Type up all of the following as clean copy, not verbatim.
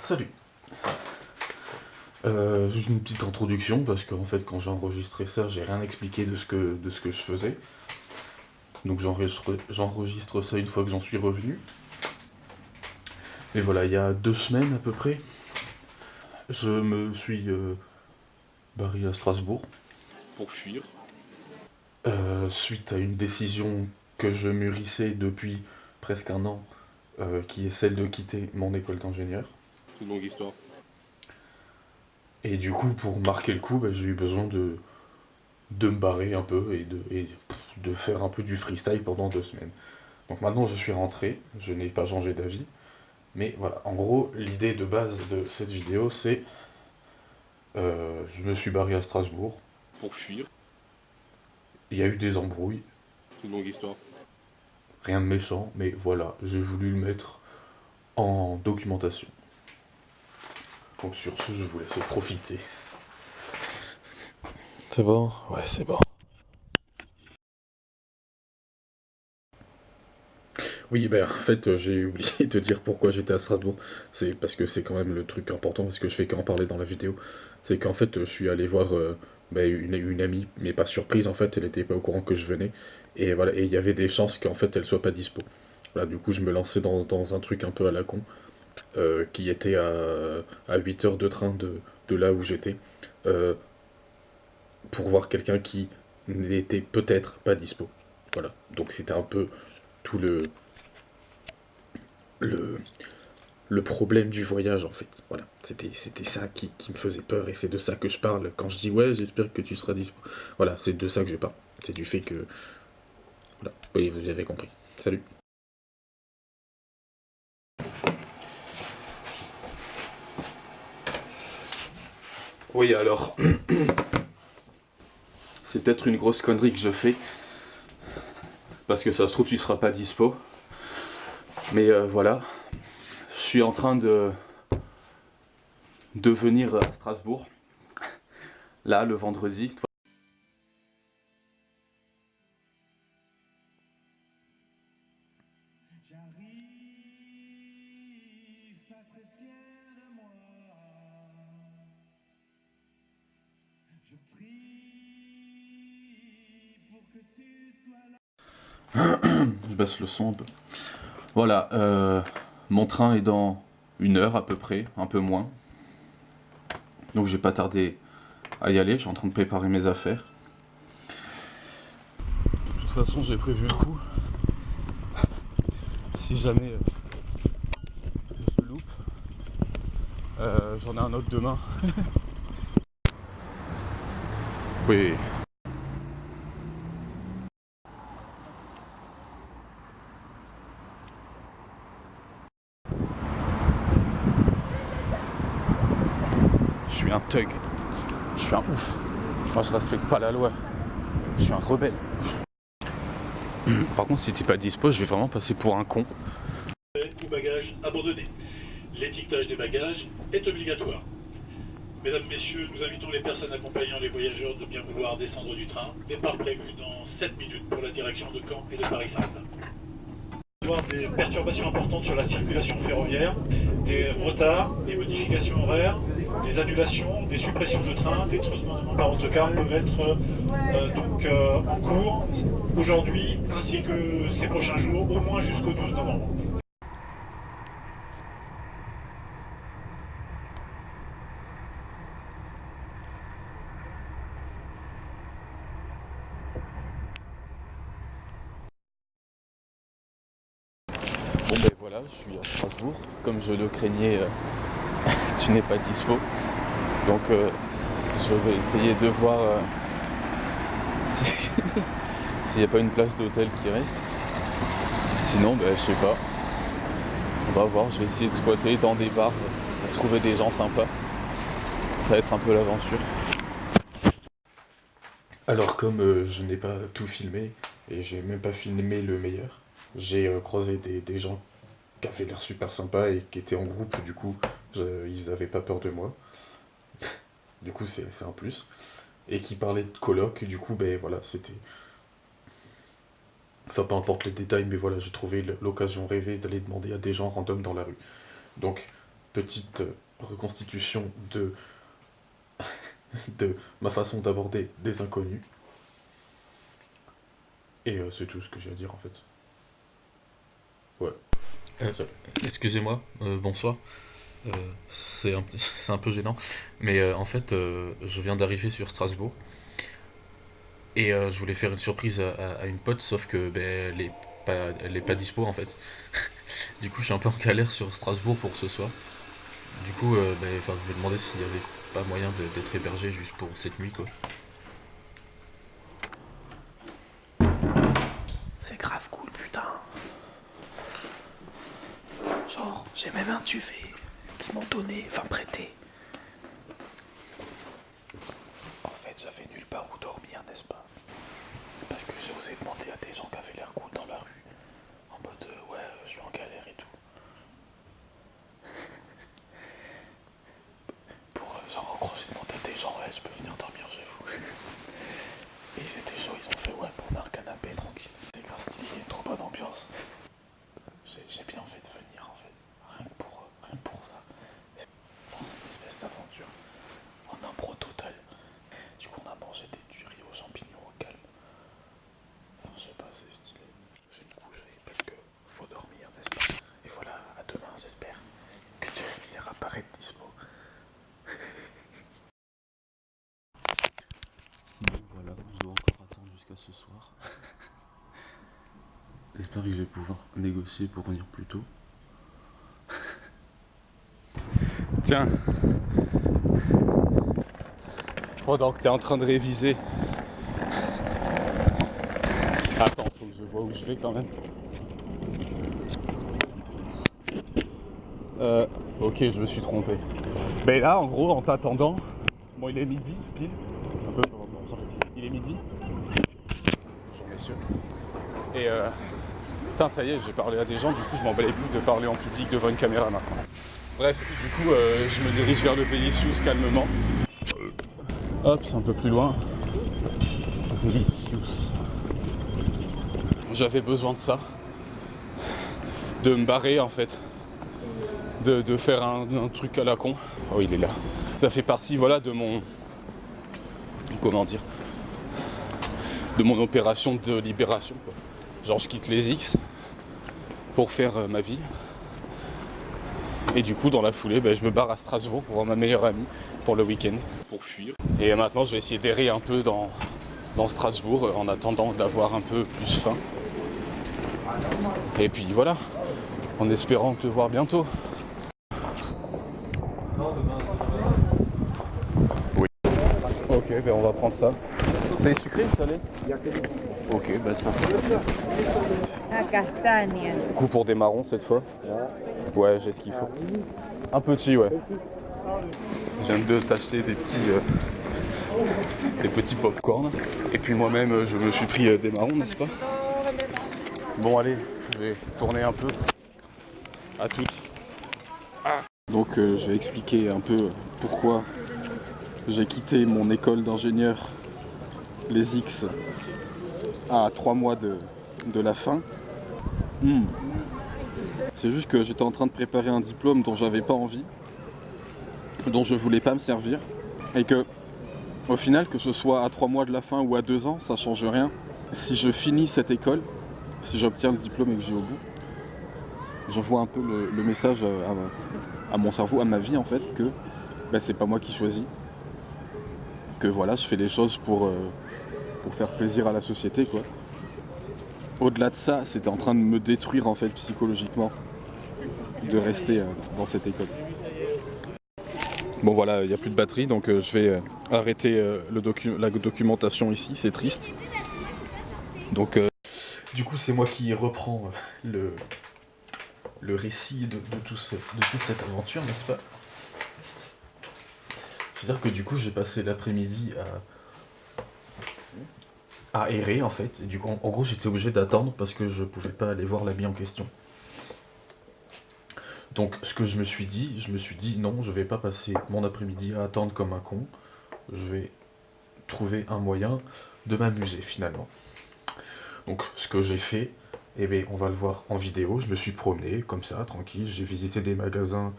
Salut. Juste une petite introduction parce qu'en fait quand j'ai enregistré ça j'ai rien expliqué de ce que je faisais. Donc j'enregistre ça une fois que j'en suis revenu. Et voilà, il y a 2 semaines à peu près, je me suis barré à Strasbourg pour fuir. Suite à une décision que je mûrissais depuis presque un an, qui est celle de quitter mon école d'ingénieur. C'est une longue histoire. Et du coup, pour marquer le coup, j'ai eu besoin de me barrer un peu et de faire un peu du freestyle pendant 2 semaines. Donc maintenant, je suis rentré, je n'ai pas changé d'avis. Mais voilà, en gros, l'idée de base de cette vidéo, c'est je me suis barré à Strasbourg. Pour fuir. Il y a eu des embrouilles, C'est une longue histoire. rien de méchant, mais voilà, j'ai voulu le mettre en documentation. Donc sur ce, je vous laisse profiter. C'est bon? Ouais, c'est bon. Oui, en fait, j'ai oublié de dire pourquoi j'étais à Strasbourg. C'est parce que c'est quand même le truc important, parce que je fais qu'en parler dans la vidéo. C'est qu'en fait, je suis allé voir une amie, mais pas surprise, en fait, elle était pas au courant que je venais. Et voilà, et il y avait des chances qu'en fait, elle soit pas dispo. Voilà, du coup, je me lançais dans un truc un peu à la con, qui était à 8 heures de train de là où j'étais, euh, pour voir quelqu'un qui n'était peut-être pas dispo. Voilà, donc c'était un peu tout le, le problème du voyage en fait. Voilà, c'était ça qui me faisait peur et c'est de ça que je parle quand je dis ouais, j'espère que tu seras dispo. Voilà, c'est de ça que je parle. C'est du fait que voilà, oui, vous avez compris. Salut. Oui, alors c'est peut-être une grosse connerie que je fais parce que ça se trouve tu seras pas dispo. Mais voilà, je suis en train de venir à Strasbourg là le vendredi. J'arrive pas très fier de moi. Je prie pour que tu sois là. Je baisse le son un peu. Voilà, mon train est dans 1 heure à peu près, un peu moins. Donc j'ai pas tardé à y aller, je suis en train de préparer mes affaires. De toute façon, j'ai prévu le coup. Si jamais je loupe, j'en ai un autre demain. Oui. Je suis un thug. Je suis un ouf. Moi, je respecte pas la loi. Je suis un rebelle. Par contre, si t'es pas dispo, je vais vraiment passer pour un con. Ou bagages abandonnés. L'étiquetage des bagages est obligatoire. Mesdames, Messieurs, nous invitons les personnes accompagnant les voyageurs de bien vouloir descendre du train. Départ prévu dans 7 minutes pour la direction de Caen et de Paris-Saint-Martin. Avoir des perturbations importantes sur la circulation ferroviaire, des retards, des modifications horaires, des annulations, des suppressions de trains, des transbords par autocar peuvent être en cours aujourd'hui ainsi que ces prochains jours, au moins jusqu'au 12 novembre. Bon voilà, je suis à Strasbourg. Comme je le craignais, tu n'es pas dispo. Donc je vais essayer de voir s'il n'y a pas une place d'hôtel qui reste. Sinon, je sais pas. On va voir, je vais essayer de squatter dans des bars pour trouver des gens sympas. Ça va être un peu l'aventure. Alors comme je n'ai pas tout filmé, et j'ai même pas filmé le meilleur, j'ai croisé des gens qui avaient l'air super sympas et qui étaient en groupe, du coup ils avaient pas peur de moi. Du coup c'est un plus. Et qui parlaient de coloc, et du coup voilà, c'était... Enfin peu importe les détails, mais voilà, j'ai trouvé l'occasion rêvée d'aller demander à des gens random dans la rue. Donc petite reconstitution de, de ma façon d'aborder des inconnus. Et c'est tout ce que j'ai à dire en fait. Ouais. Excusez-moi, bonsoir. C'est un peu gênant. Mais en fait, je viens d'arriver sur Strasbourg. Et je voulais faire une surprise à une pote, sauf que ben, elle est pas dispo en fait. Du coup, je suis un peu en galère sur Strasbourg pour ce soir. Du coup, ben, je me demandais s'il y avait pas moyen d'être hébergé juste pour cette nuit, quoi. C'est grave cool, putain. Genre, j'ai même un duvet qu'ils m'ont donné, enfin prêté. En fait, j'avais nulle part où dormir, n'est-ce pas? Parce que j'ai osé demander à des gens qui avaient l'air cool dans la rue. En mode, ouais, je suis en galère et tout. Genre, en gros, j'ai demandé à des gens, ouais, je peux venir dormir chez vous. Et ils étaient chauds, ils ont fait, ouais, on a un canapé tranquille. C'est grave stylé, il y a une trop bonne ambiance. J'ai bien fait de venir, en fait. Rien que pour ça. Enfin, c'est une espèce d'aventure. En impro total. Du coup, on a mangé du riz aux champignons au calme. Enfin, je sais pas, c'est stylé. Je vais me coucher parce que faut dormir, n'est-ce pas? Et voilà, à demain, j'espère que tu finiras par être dispo. Bon, voilà, je dois encore attendre jusqu'à ce soir. J'espère que je vais pouvoir négocier pour venir plus tôt. Tiens, pendant que t'es en train de réviser. Attends, faut que je vois où je vais quand même. Ok, je me suis trompé. Mais là, en gros, en t'attendant, bon, il est midi, pile. Un peu, on s'en fout. Il est midi. Bonjour messieurs. Et putain, ça y est, j'ai parlé à des gens, du coup, je m'en balais plus de parler en public devant une caméra maintenant. Bref, du coup, je me dirige vers le Vélicius calmement. Hop, c'est un peu plus loin. Vélicius. J'avais besoin de ça. De me barrer, en fait. De faire un truc à la con. Oh, il est là. Ça fait partie, voilà, de mon... Comment dire? De mon opération de libération, quoi. Genre, je quitte les X pour faire ma vie. Et du coup, dans la foulée, je me barre à Strasbourg pour voir ma meilleure amie pour le week-end. Pour fuir. Et maintenant, je vais essayer d'errer un peu dans Strasbourg en attendant d'avoir un peu plus faim. Et puis voilà, en espérant te voir bientôt. Oui. Ok, on va prendre ça. C'est sucré ou salé? Ok, ça. La castagne. Coup pour des marrons cette fois. Ouais, j'ai ce qu'il faut. Un petit, ouais. Je viens de t'acheter des petits pop-corn. Et puis moi-même, je me suis pris des marrons, n'est-ce pas? Bon, allez, je vais tourner un peu. À toutes. Donc, je vais expliquer un peu pourquoi j'ai quitté mon école d'ingénieur, les X, à 3 mois de la fin. C'est juste que j'étais en train de préparer un diplôme dont j'avais pas envie, dont je voulais pas me servir, et que au final, que ce soit à 3 mois de la fin ou à 2 ans, ça change rien. Si je finis cette école, si j'obtiens le diplôme et que je vais au bout, j'envoie un peu le message à mon cerveau, à ma vie en fait, que c'est pas moi qui choisis, que voilà, je fais les choses pour faire plaisir à la société, quoi. Au-delà de ça, c'était en train de me détruire en fait psychologiquement de rester dans cette école. Bon voilà, il n'y a plus de batterie, donc je vais arrêter la documentation ici, c'est triste. Donc Du coup, c'est moi qui reprends le récit de toute cette aventure, n'est-ce pas? C'est-à-dire que du coup, j'ai passé l'après-midi à errer, en fait. Et du coup, en gros, j'étais obligé d'attendre parce que je pouvais pas aller voir l'ami en question. Donc, ce que je me suis dit, non, je vais pas passer mon après-midi à attendre comme un con. Je vais trouver un moyen de m'amuser, finalement. Donc, ce que j'ai fait, on va le voir en vidéo. Je me suis promené, comme ça, tranquille. J'ai visité des magasins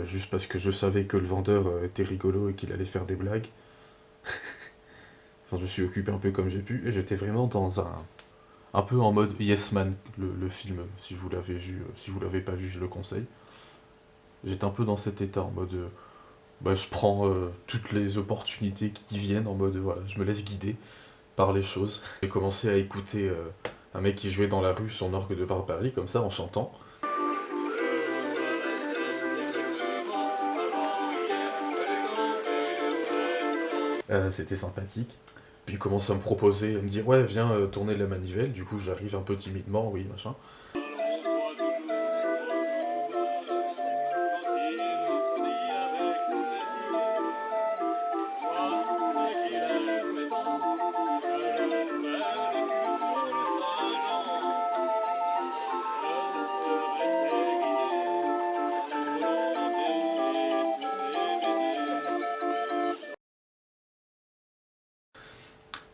juste parce que je savais que le vendeur était rigolo et qu'il allait faire des blagues. Enfin, je me suis occupé un peu comme j'ai pu, et j'étais vraiment dans un peu en mode Yes Man, le film, si vous l'avez vu, si vous l'avez pas vu, je le conseille. J'étais un peu dans cet état, en mode, bah, je prends toutes les opportunités qui viennent, en mode, voilà, je me laisse guider par les choses. J'ai commencé à écouter un mec qui jouait dans la rue son orgue de barbarie, comme ça, en chantant. C'était sympathique. Puis il commence à me proposer, à me dire ouais viens tourner la manivelle, du coup j'arrive un peu timidement, oui machin.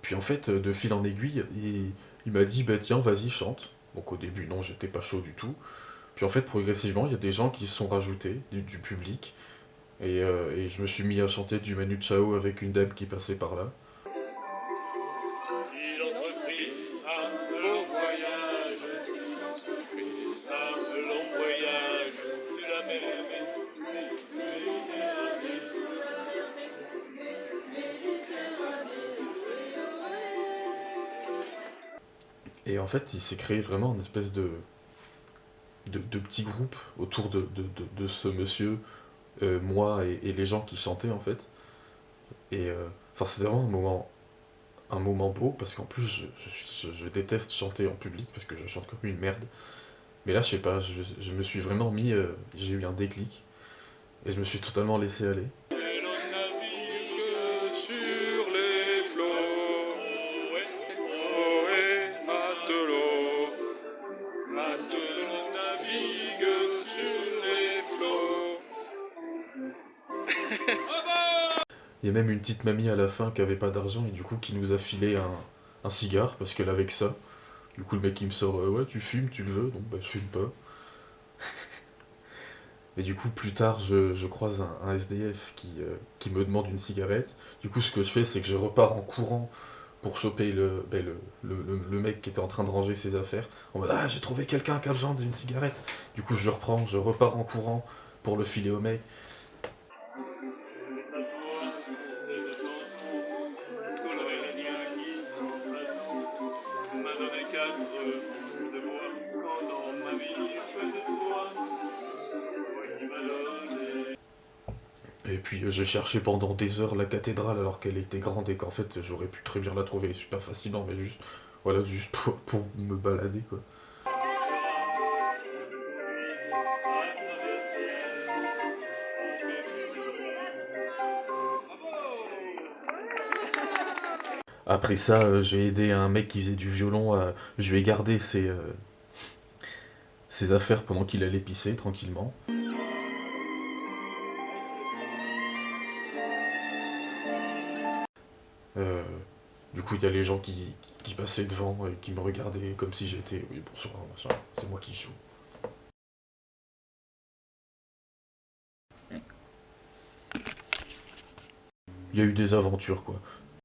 Puis en fait de fil en aiguille, il m'a dit bah tiens vas-y chante. Donc au début non j'étais pas chaud du tout. Puis en fait progressivement il y a des gens qui se sont rajoutés, du public. Et je me suis mis à chanter du Manu Chao avec une dame qui passait par là. Il entreprit un long voyage, un long voyage sur la mer. Et en fait il s'est créé vraiment une espèce de petit groupe autour de ce monsieur, moi et les gens qui chantaient en fait. Et enfin c'était vraiment un moment beau parce qu'en plus je déteste chanter en public parce que je chante comme une merde. Mais là je sais pas, je me suis vraiment mis, j'ai eu un déclic et je me suis totalement laissé aller. Et l'on navigue sur les flots. Ohé, matelot, matelot navigue sur les flots. Il y a même une petite mamie à la fin qui avait pas d'argent et du coup qui nous a filé un cigare parce qu'elle avait que ça. Du coup le mec il me sort ouais tu fumes, tu le veux, donc bah je fume pas. Et du coup plus tard je croise un SDF qui me demande une cigarette. Du coup ce que je fais c'est que je repars en courant pour choper le mec qui était en train de ranger ses affaires. En mode ah j'ai trouvé quelqu'un qui a besoin d'une cigarette. Du coup je reprends, je repars en courant pour le filer au mec. Et puis j'ai cherché pendant des heures la cathédrale alors qu'elle était grande et qu'en fait j'aurais pu très bien la trouver super facilement, mais juste voilà juste pour me balader quoi. Après ça, j'ai aidé un mec qui faisait du violon, je lui ai gardé ses affaires pendant qu'il allait pisser tranquillement. Euh, du coup, il y a les gens qui passaient devant et qui me regardaient comme si j'étais oui bonsoir machin, c'est moi qui joue. Il y a eu des aventures quoi.